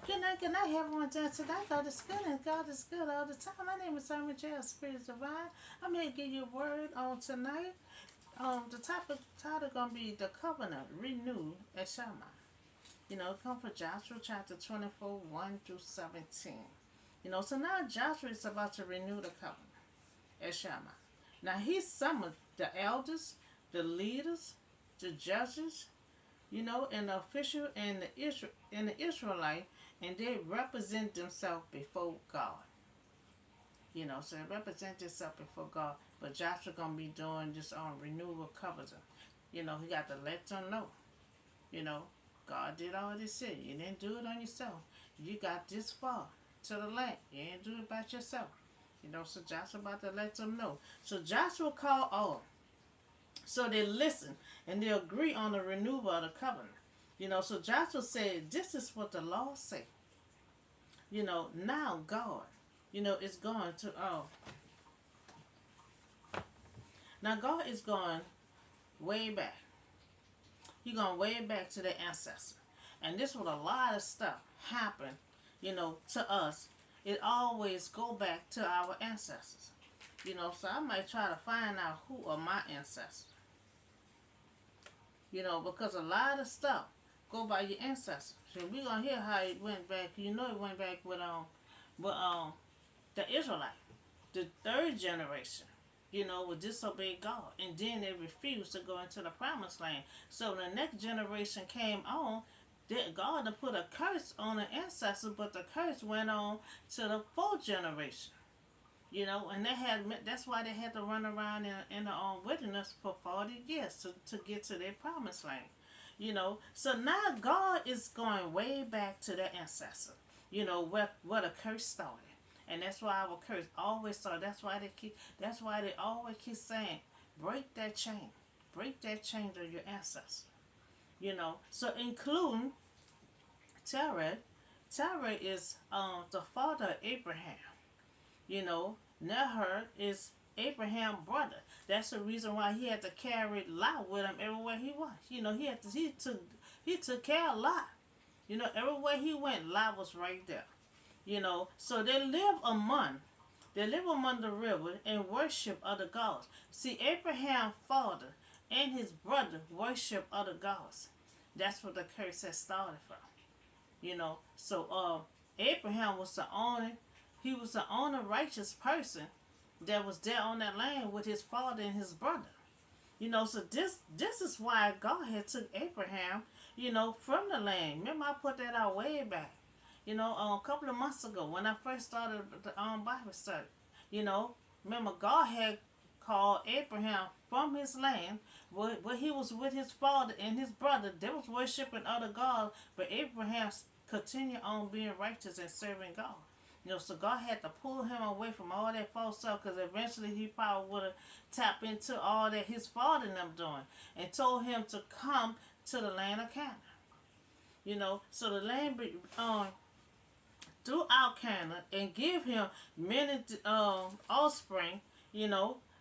Good night, everyone. Tonight, God is good and God is good all the time. My name is Simon J. Spirit Divine. I'm here to give you a word on tonight. The title gonna be the covenant renewed at Shammah. Come from Joshua chapter 24, 1 through 17. So now Joshua is about to renew the covenant at Shammah. Now he summoned the elders, the leaders, the judges, and the official and the Israelite, and they represent themselves before God. So they represent themselves before God. But Joshua gonna be doing this on renewal covenant. He got to let them know. You know, God did all this shit. You didn't do it on yourself. You got this far to the land. You didn't do it by yourself. So Joshua about to let them know. So Joshua called all. So they listen and they agree on the renewal of the covenant. So Joshua said, "This is what the law say." Now God, is going to now God is going way back. He's going way back to the ancestor, and this what a lot of stuff happen. To us, it always go back to our ancestors. So I might try to find out who are my ancestors. Because a lot of stuff go by your ancestors. So we gonna hear how it went back. It went back with the Israelite, the third generation. Would disobey God, and then they refused to go into the promised land. So the next generation came on. God to put a curse on the ancestors, but the curse went on to the fourth generation. And that's why they had to run around in the wilderness for 40 years to get to their promised land. So now God is going way back to the ancestor. Where the curse started. And that's why our curse always started. That's why they always keep saying, break that chain. Break that chain of your ancestors. So including Terah. Terah is the father of Abraham. Nahor is Abraham's brother. That's the reason why he had to carry Lot with him everywhere he went. He took care of Lot. Everywhere he went, Lot was right there. So they live among the river and worship other gods. See, Abraham's father and his brother worship other gods. That's where the curse has started from. So Abraham was the only righteous person that was there on that land with his father and his brother. So this is why God had took Abraham, from the land. Remember, I put that out way back. A couple of months ago when I first started the Bible study. Remember, God had called Abraham from his land where he was with his father and his brother. They was worshiping other gods, but Abraham continued on being righteous and serving God. So God had to pull him away from all that false stuff, because eventually he probably would have tapped into all that his father and them doing, and told him to come to the land of Canaan. So the land throughout Canaan and give him many offspring.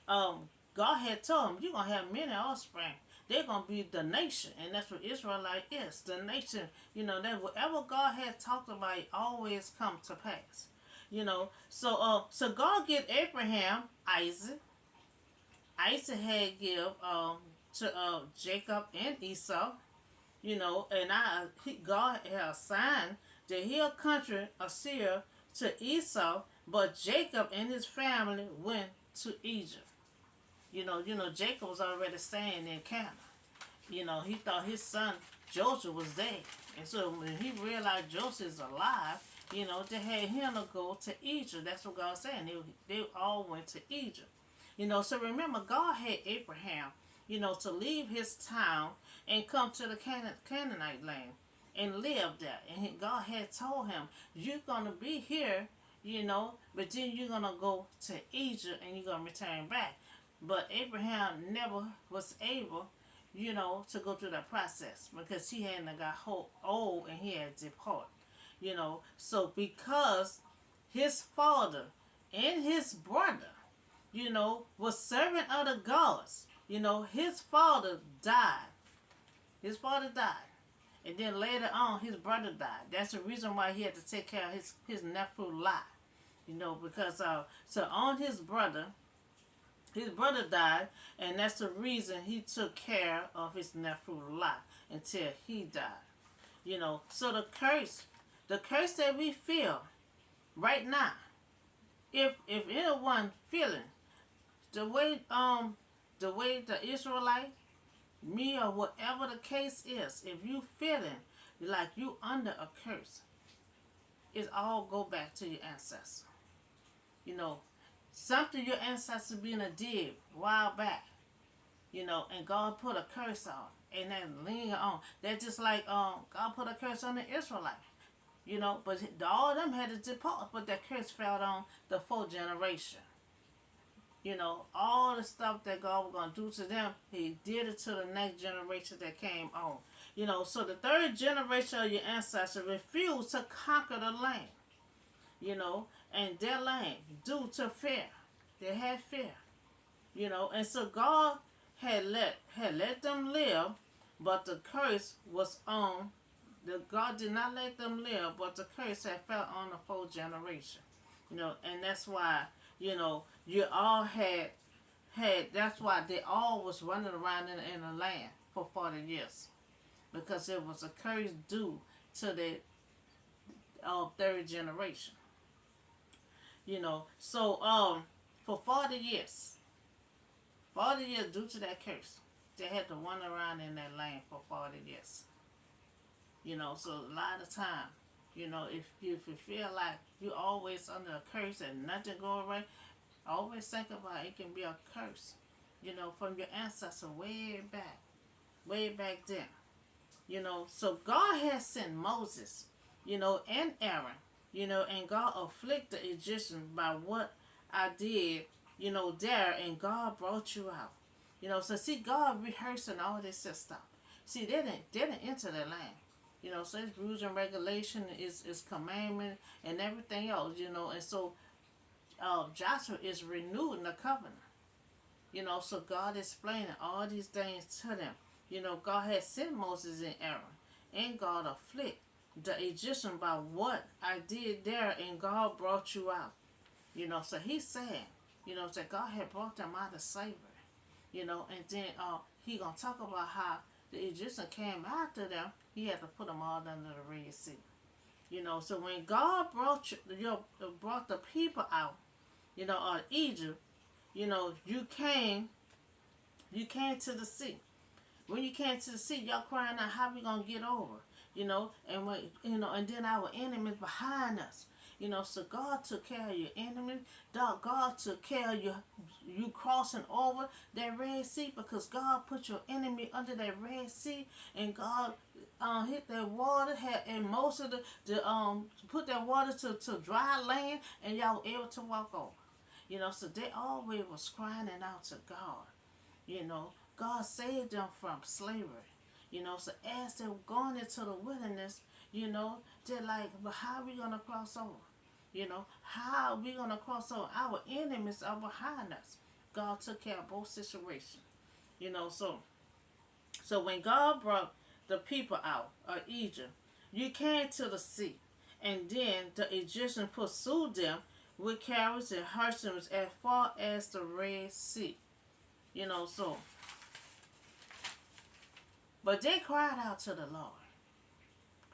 God had told him, you're going to have many offspring. They're going to be the nation, and that's what Israelite is, the nation. That whatever God had talked about, it always come to pass. So God gave Abraham Isaac. Isaac had give to Jacob and Esau. And God had assigned the hill country of Seir to Esau, but Jacob and his family went to Egypt. Jacob was already staying in Canaan. He thought his son Joseph was there. And so when he realized Joseph is alive, they had him to go to Egypt. That's what God said. They all went to Egypt. So remember, God had Abraham, to leave his town and come to the Canaanite land and live there. And God had told him, you're going to be here, but then you're going to go to Egypt and you're going to return back. But Abraham never was able, to go through that process, because he hadn't got old and he had departed. So because his father and his brother, was serving other gods, his father died. His father died. And then later on, his brother died. That's the reason why he had to take care of his nephew Lot. Because so on his brother died, and that's the reason he took care of his nephew Lot until he died. So the curse that we feel right now, if anyone feeling the way the Israelite, me or whatever the case is, if you feeling like you under a curse, it all go back to your ancestor. You know, something your ancestors been a did a while back. And God put a curse on, and then linger on. That's just like God put a curse on the Israelite. But all of them had to depart, but that curse fell on the fourth generation. All the stuff that God was going to do to them, he did it to the next generation that came on. So the third generation of your ancestors refused to conquer the land, and their land due to fear. They had fear, and so God had let them live, but the curse was on. God did not let them live, but the curse had fell on the fourth generation. And that's why, you all had that's why they all was running around in the land for 40 years, because it was a curse due to the third generation. So for 40 years due to that curse, they had to run around in that land for 40 years. So a lot of time, if you feel like you always under a curse and nothing going right, always think about it can be a curse, from your ancestor way back then. So God has sent Moses, and Aaron, and God afflict the Egyptians by what I did, there, and God brought you out. So see, God rehearsing all this stuff. See, they didn't enter the land. So it's rules and regulation, is commandment and everything else, and so Joshua is renewing the covenant. So God explaining all these things to them. God had sent Moses and Aaron, and God afflict the Egyptian by what I did there, and God brought you out. So he's saying, that God had brought them out of slavery. And then he gonna talk about how the Egyptian came after them. He had to put them all under the Red Sea. So when God brought the people out, out of Egypt, you came to the sea. When you came to the sea, y'all crying out, how we gonna get over? And when, and then our enemies behind us. So God took care of your enemies. God took care of you crossing over that Red Sea, because God put your enemy under that Red Sea, and God hit that water, and most of the put that water to dry land, and y'all were able to walk over. So they always was crying out to God. God saved them from slavery. So as they were going into the wilderness, they're like, but how are we going to cross over? How are we going to cross over? Our enemies are behind us. God took care of both situations. So when God brought the people out of Egypt, you came to the sea, and then the Egyptians pursued them with carrots and horses as far as the Red Sea. So, but they cried out to the Lord.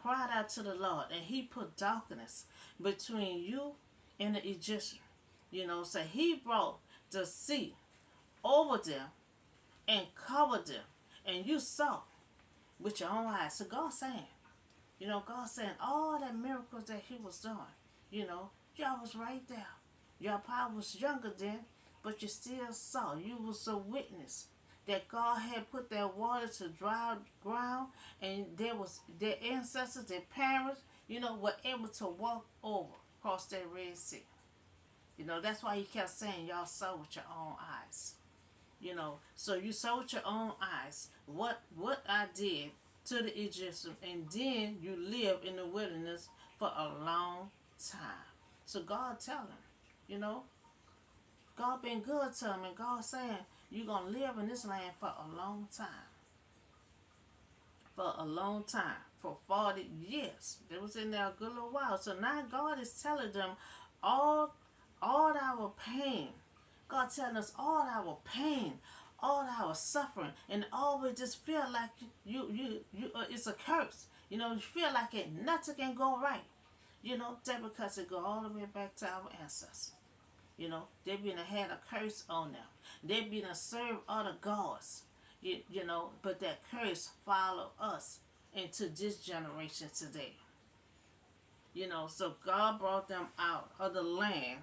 Cried out to the Lord, and he put darkness between you and the Egyptian. So he brought the sea over them and covered them, and you saw with your own eyes. So God saying, all the miracles that he was doing, y'all was right there. Your power was younger then, but you still saw. You was a witness that God had put that water to dry ground, and there was their ancestors, their parents, were able to walk over across that Red Sea. That's why he kept saying, y'all saw with your own eyes. So you saw with your own eyes what I did to the Egyptians, and then you live in the wilderness for a long time. So God tell him, God been good to him, and God saying, you're going to live in this land for a long time. For a long time. for 40 years. They was in there a good little while. So now God is telling them all all our pain. God telling us all our pain, all our suffering, and always just feel like it's a curse. You feel like nothing can go right. That because it go all the way back to our ancestors. They been had a curse on them. They been a serve other gods. But that curse follow us into this generation today. So God brought them out of the land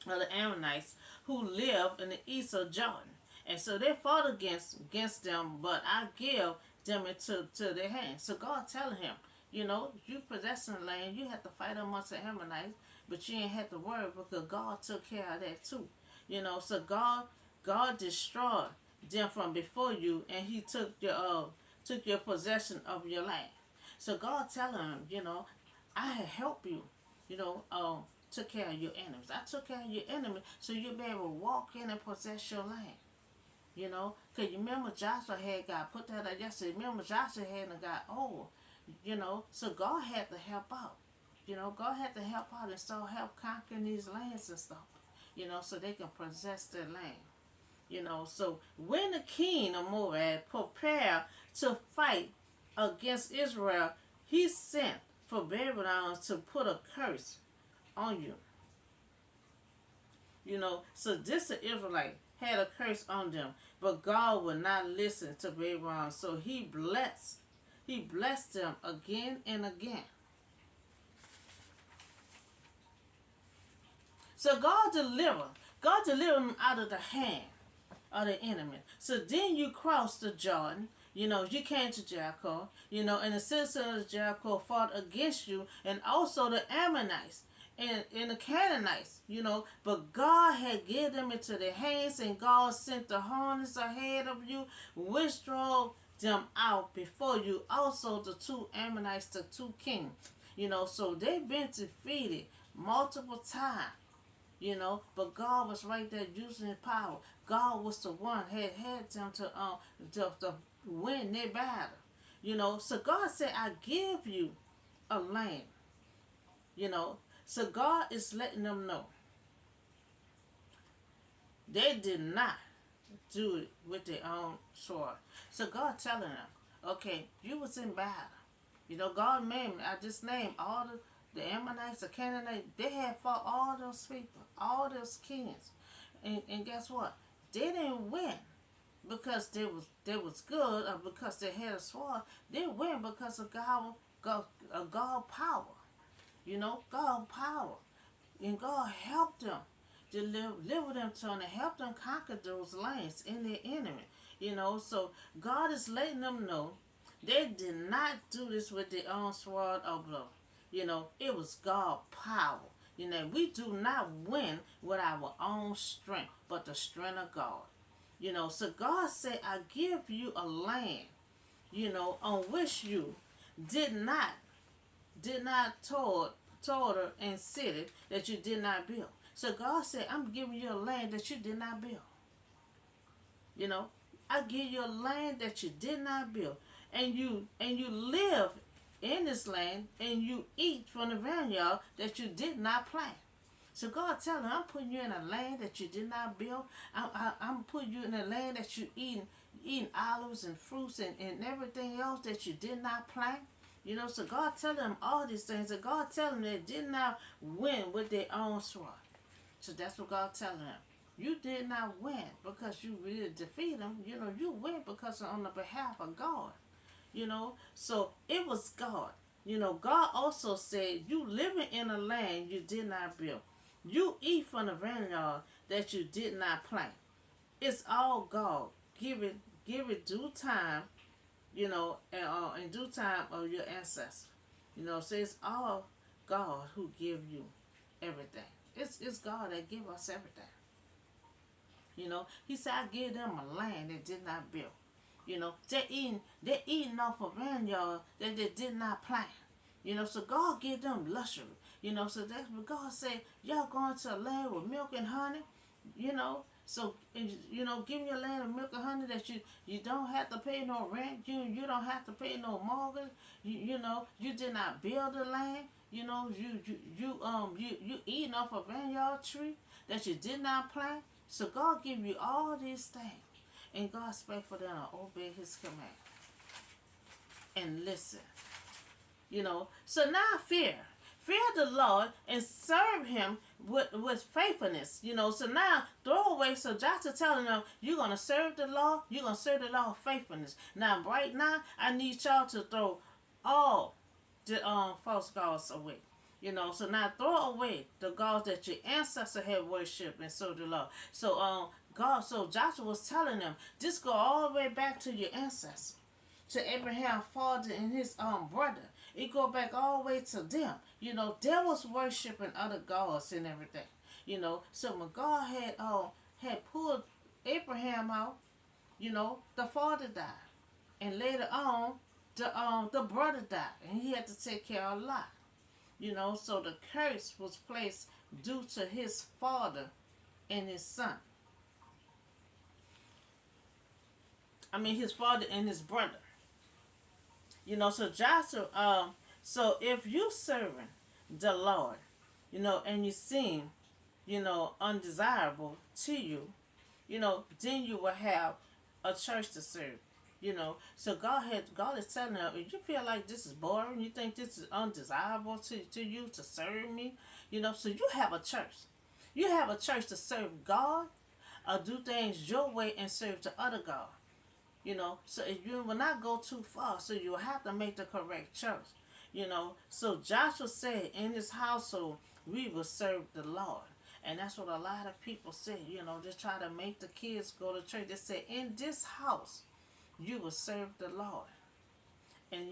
of the Ammonites who live in the east of Jordan. And so they fought against them, but I give them into their hands. So God telling him, you possessing the land, you have to fight amongst the Ammonites, but you ain't have to worry because God took care of that too. So God destroyed them from before you, and He took your possession of your land. So God telling him, I have helped you. Took care of your enemies. I took care of your enemies so you'll be able to walk in and possess your land. Because you remember Joshua had got put that yesterday. Remember Joshua hadn't got old. So God had to help out. God had to help out and start help conquering these lands and stuff. So they can possess their land. So when the king of Moab prepared to fight against Israel, he sent for Babylon to put a curse on you. So this the Israelite had a curse on them, but God would not listen to Babylon, so he blessed them again and again. So God delivered them out of the hand of the enemy. So then you cross the Jordan. You came to Jericho. And the citizens of Jericho fought against you, and also the Ammonites and the Canaanites. But God had given them into their hands, and God sent the hornets ahead of you, which drove them out before you. Also the two Ammonites, the two kings. So they've been defeated multiple times. But God was right there using His power. God was the one had them to win their battle. So God said, I give you a land. So God is letting them know they did not do it with their own sword. So God telling them, okay, you was in battle. God made me. I just named all the Ammonites, the Canaanites. They had fought all those people, all those kings. And guess what? They didn't win because they was good or because they had a sword. They win because of God power. God power. And God helped them, deliver them to and help them conquer those lands in their enemy. So God is letting them know they did not do this with their own sword or blow. It was God power. We do not win with our own strength, but the strength of God. So God said, I give you a land, on which you did not toil and city that you did not build. So God said, I'm giving you a land that you did not build. I give you a land that you did not build. And you live in this land and you eat from the vineyard that you did not plant. So God telling them, I'm putting you in a land that you did not build. I'm putting you in a land that you eating olives and fruits and everything else that you did not plant. So God telling them all these things. And God telling them they did not win with their own sword. So that's what God telling them. You did not win because you really defeated them. You win because on the behalf of God. So it was God. God also said, you living in a land you did not build. You eat from the vineyard that you did not plant. It's all God. Give it due time, in due time of your ancestors. So it's all God who give you everything. It's God that give us everything. He said, I give them a land they did not build. They're eating off a vineyard that they did not plant. So God gave them luxury. So that's what God said, y'all going to a land with milk and honey. So, give me a land of milk and honey that you don't have to pay no rent. You don't have to pay no mortgage. You did not build the land. You eating off a vineyard tree that you did not plant. So God give you all these things, and God expect for them to obey His command and listen. So now fear the Lord and serve Him with faithfulness. So now throw away. So Joshua telling them, you're gonna serve the Lord. You're gonna serve the Lord with faithfulness. Now right now, I need y'all to throw all the false gods away. So now throw away the gods that your ancestors had worshipped and served the Lord. So Joshua was telling them, just go all the way back to your ancestors, to Abraham's father and his brother. It go back all the way to them. They was worshiping other gods and everything. So when God had pulled Abraham out, the father died. And later on, the brother died. And he had to take care of Lot. So the curse was placed due to his father and his son. His father and his brother. So Joshua, so if you serving the Lord, and you seem, undesirable to you, then you will have a church to serve. So God is telling them, if you feel like this is boring, you think this is undesirable to you to serve me, so you have a church. You have a church to serve God, or do things your way and serve the other God. So if you will not go too far, so you will have to make the correct choice. So Joshua said, in his household, we will serve the Lord. And that's what a lot of people say, just try to make the kids go to church. They say, in this house, you will serve the Lord. And,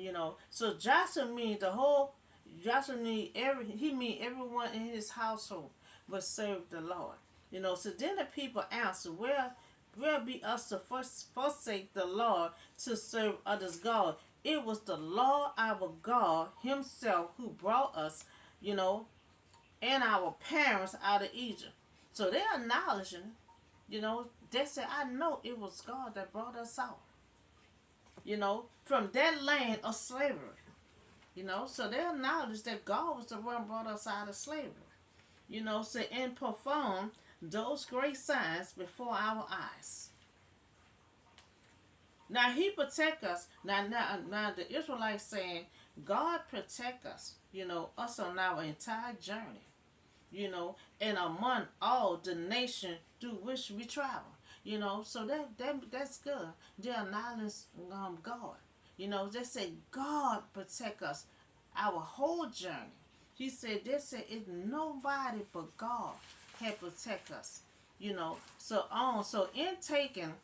so Joshua means he means everyone in his household will serve the Lord. So then the people answer, where be us to forsake the Lord to serve others' God? It was the Lord our God Himself who brought us, and our parents out of Egypt. So they're acknowledging, they said, I know it was God that brought us out, from that land of slavery. So they acknowledge that God was the one brought us out of slavery. So and perform those great signs before our eyes. Now He protect us. Now the Israelites saying, God protect us, us on our entire journey, and among all the nation through which we travel. So that's good. They acknowledge God. They say God protect us our whole journey. They said it's nobody but God can protect us. So in taking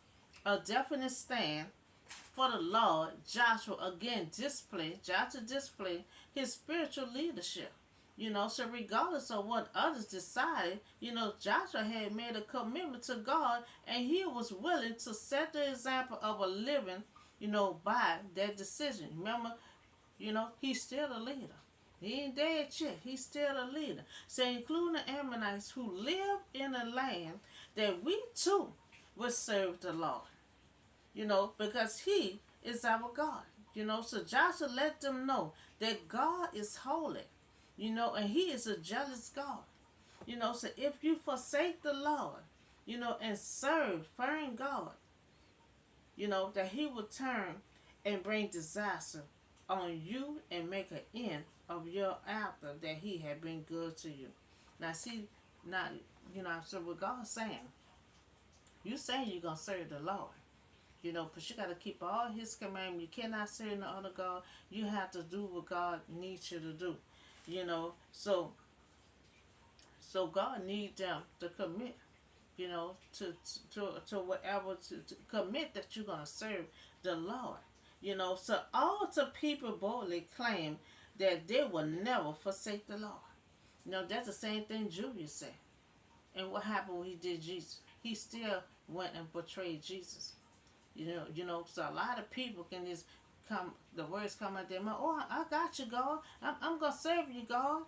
a definite stand for the Lord, Joshua displayed his spiritual leadership. So regardless of what others decided, Joshua had made a commitment to God, and he was willing to set the example of a living, by that decision. Remember, he's still a leader. He ain't dead yet. He's still a leader. So including the Ammonites who live in a land that we too will serve the Lord. Because He is our God. So Joshua let them know that God is holy. And He is a jealous God. So if you forsake the Lord, and serve foreign God, that He will turn and bring disaster on you and make an end of your after that He had been good to you. Now see, so what God's saying, you saying you're going to serve the Lord. But you got to keep all His commandments. You cannot serve no other God. You have to do what God needs you to do. So God needs them to commit, to whatever, to commit that you're going to serve the Lord. So all the people boldly claim that they will never forsake the Lord. That's the same thing Judas said. And what happened when he did Jesus? He still went and betrayed Jesus. So a lot of people can just the words come out their mouth, oh, I got you, God. I'm going to serve you, God.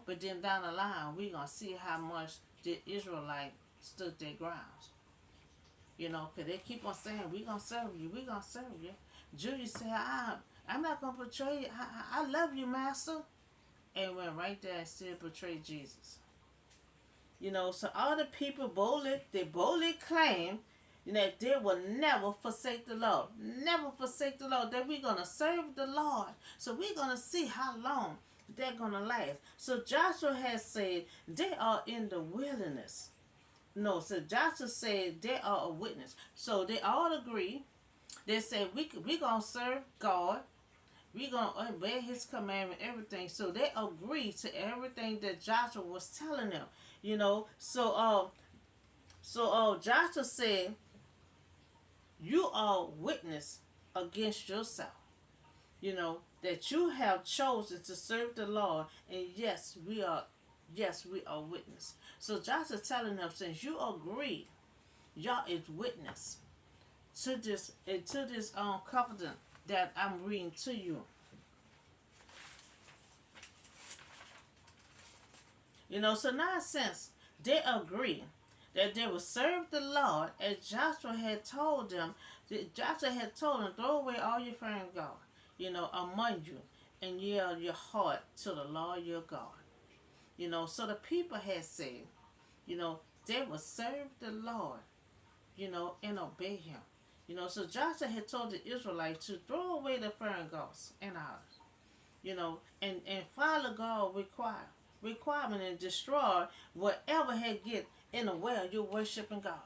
But then down the line, we're going to see how much the Israelites stood their grounds. You know, because they keep on saying, "We gonna serve you, we gonna serve you." Judas said, I'm not gonna betray you. I love you, Master." And went right there and still betrayed Jesus. You know, so all the people boldly claim, that they will never forsake the Lord. Never forsake the Lord. That we're gonna serve the Lord. So we're gonna see how long they're gonna last. So Joshua has said they are in the wilderness. No, so Joshua said they are a witness. So they all agree. They said we gonna serve God. We gonna obey His commandment, everything. So they agree to everything that Joshua was telling them. You know, Joshua said, "You are witness against yourself. That you have chosen to serve the Lord, and yes, we are witness." So Joshua telling them, since you agree, y'all is witness to this covenant that I'm reading to you. So now since they agree that they will serve the Lord, as Joshua had told them, throw away all your foreign God, among you, and yield your heart to the Lord your God. So the people had said, they will serve the Lord, and obey Him. So Joshua had told the Israelites to throw away the foreign gods and ours, and follow God requirement and destroy whatever had get in the way of you worshiping God.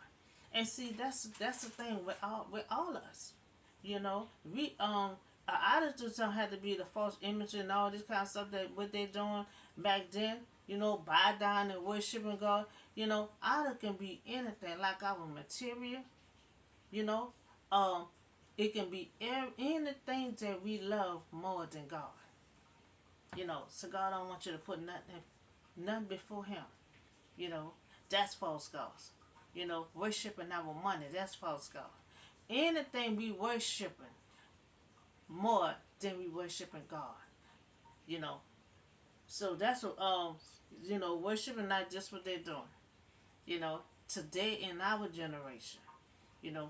And see, that's the thing with all of us. We our idols just don't have to be the false image and all this kind of stuff that what they doing back then. Bow down and worshiping God. Idol can be anything, like our material. You know, um, it can be anything that we love more than God. So God don't want you to put nothing before Him. You know, that's false gods. Worshiping our money, that's false God. Anything we worshiping more than we worshiping God. You know, so that's what worshiping not just what they're doing. Today in our generation,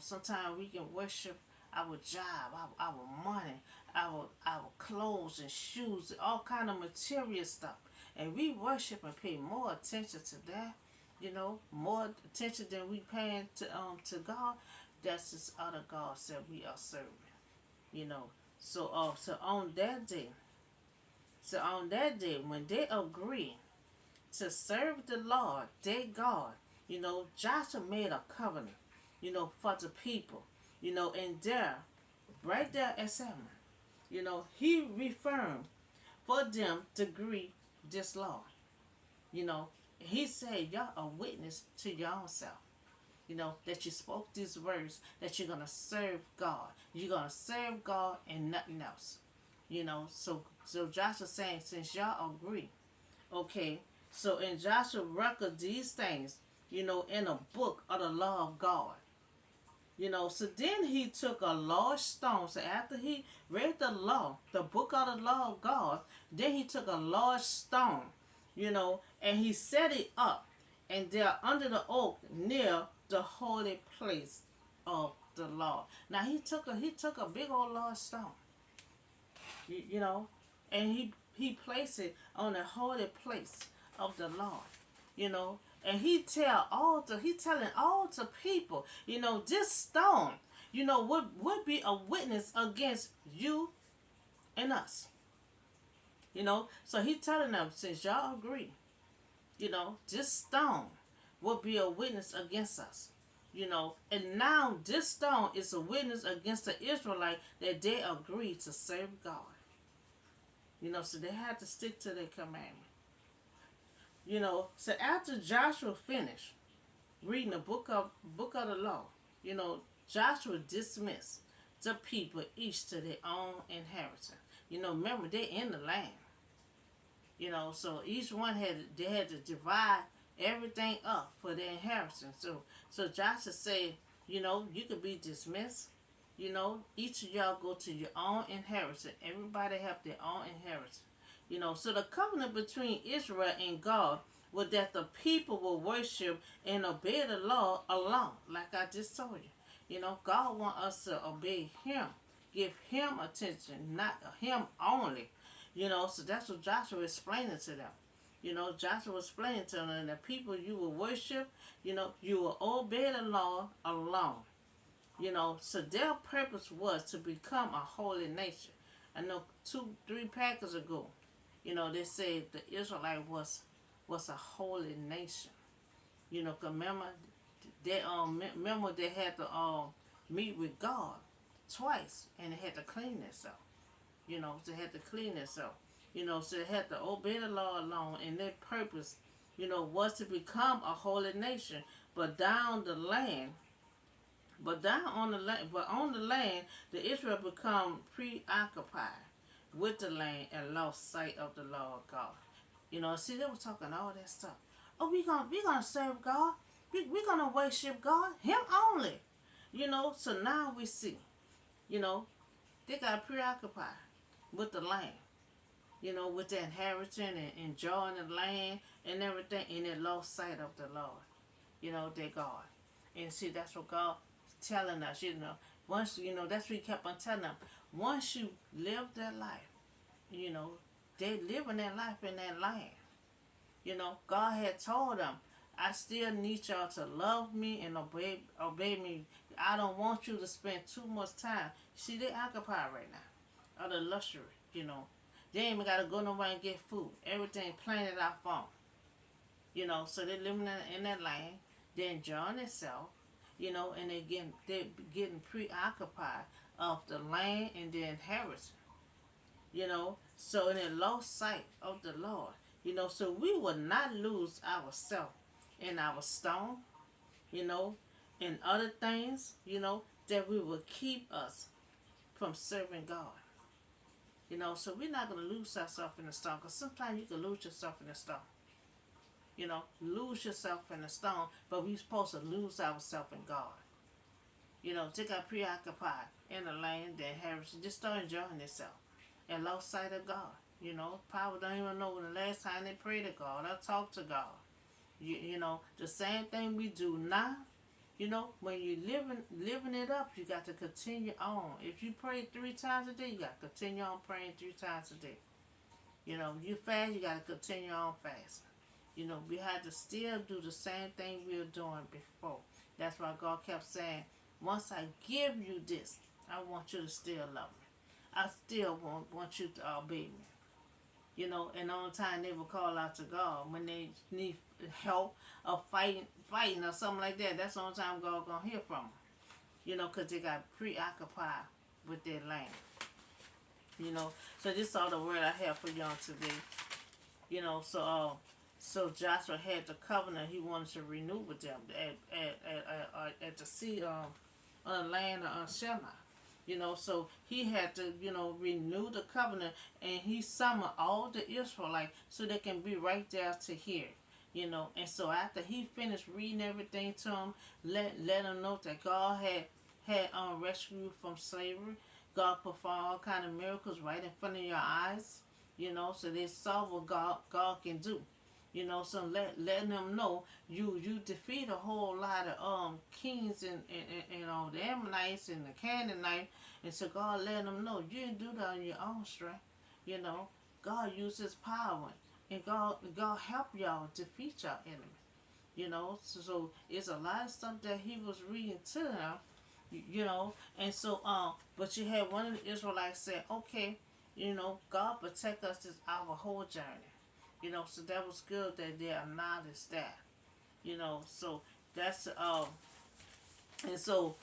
sometimes we can worship our job, our money, our clothes and shoes, all kind of material stuff, and we worship and pay more attention to that. More attention than we paying to God. That's just other gods that we are serving. You know, so on that day, when they agree to serve the Lord, their God, Joshua made a covenant, for the people, and there, right there at Salmon, he reaffirmed for them to agree this law. He said, y'all are witness to your own self. That you spoke these words, that you're gonna serve God. You're gonna serve God and nothing else. So Joshua saying, since y'all agree, okay. So in Joshua record these things, in a book of the law of God. So then he took a large stone. So after he read the law, the book of the law of God, then he took a large stone, and he set it up, and there under the oak near the holy place of the Lord. Now he took a big old large stone, you know, and he placed it on the holy place of the Lord, and he telling all the people, this stone, would be a witness against you and us, so he telling them, since y'all agree, this stone will be a witness against us. And now this stone is a witness against the Israelite that they agreed to serve God. So they had to stick to their commandment. So after Joshua finished reading the book of the law, Joshua dismissed the people each to their own inheritance. Remember they're in the land. So each one had to divide everything up for their inheritance. So Joshua said, you could be dismissed. Each of y'all go to your own inheritance. Everybody have their own inheritance. So the covenant between Israel and God was that the people will worship and obey the law alone, like I just told you. God wants us to obey Him, give Him attention, not Him only. So that's what Joshua was explaining to them. Joshua was explaining to them that people you will worship, you will obey the law alone. So their purpose was to become a holy nation. I know 3 packers ago, they said the Israelite was a holy nation. 'Cause remember they had to meet with God twice, and they had to clean themselves. They had to clean themselves. So they had to obey the law alone, and their purpose, was to become a holy nation. But down the land, but on the land, the Israel become preoccupied with the land and lost sight of the law of God. See, they were talking all that stuff. Oh, we gonna serve God. We gonna worship God, Him only. So now we see, you know, they got preoccupied with the land. With the inheritance and enjoying the land and everything, and they lost sight of the Lord. Their God. And see, that's what God telling us. Once that's what He kept on telling them. Once you live that life, you know, they living their life in that land. God had told them, I still need y'all to love me and obey me. I don't want you to spend too much time. See, they occupied right now. Of the luxury, They ain't even got to go nowhere and get food. Everything planted out for them. So they living in that land. They enjoying themselves, and they're getting preoccupied of the land and the inheritance. So they lost sight of the Lord. So we will not lose ourselves in our stone, and other things, that we will keep us from serving God. So we're not going to lose ourselves in the stone, because sometimes you can lose yourself in the stone. Lose yourself in the stone, but we're supposed to lose ourselves in God. They got preoccupied in the land, the inheritance, just start enjoying themselves and lost sight of God. Power don't even know when the last time they prayed to God or talked to God. The same thing we do now. When you living it up, you got to continue on. If you pray 3 times a day, you got to continue on praying 3 times a day. You fast, you got to continue on fasting. We had to still do the same thing we were doing before. That's why God kept saying, once I give you this, I want you to still love me. I still want you to obey me. And the only time they will call out to God when they need help or fighting or something like that. That's the only time God gonna hear from them. Because they got preoccupied with their land. So this is all the word I have for y'all today. So Joshua had the covenant he wanted to renew with them at the sea on the land of Shechem. So he had to, renew the covenant, and he summoned all the Israelites so they can be right there to hear. And so after he finished reading everything to them, let them know that God had rescued you from slavery. God performed all kind of miracles right in front of your eyes. So they saw what God can do. So letting them know you defeat a whole lot of kings and the Ammonites and the Canaanites, and so God let them know you didn't do that on your own strength. God used His power, and God helped y'all defeat your enemy. So it's a lot of stuff that He was reading to them. And so but you had one of the Israelites say, okay, God protect us this our whole journey. So that was good that they acknowledged that. So that's and so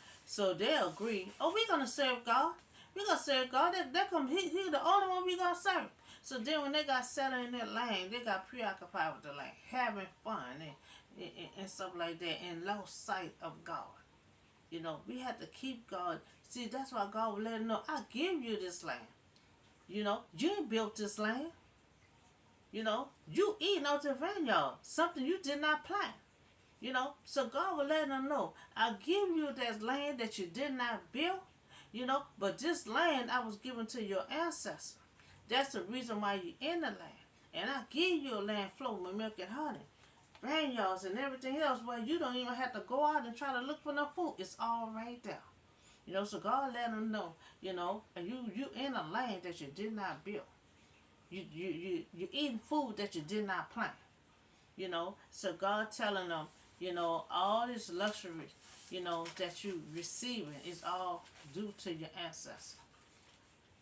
they agree. Oh, we're gonna serve God. We're gonna serve God. He the only one we gonna serve. So then when they got settled in that land, they got preoccupied with the land, having fun and stuff like that, and lost sight of God. We had to keep God. See, that's why God would let them know, I give you this land. You ain't built this land. You eating out the vineyard, something you did not plant. So God will let them know, I give you that land that you did not build, but this land I was given to your ancestors. That's the reason why you're in the land. And I give you a land flowing with milk and honey. vineyards and everything else where you don't even have to go out and try to look for no food. It's all right there. So God let them know, and you in a land that you did not build. You eating food that you did not plant. So God telling them, all this luxury, that you receiving is all due to your ancestors.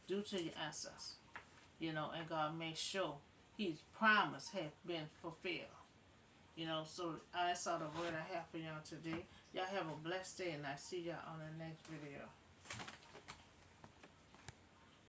Due to your ancestors. And God made sure his promise had been fulfilled. So that's all the word I have for y'all today. Y'all have a blessed day, and I see y'all on the next video.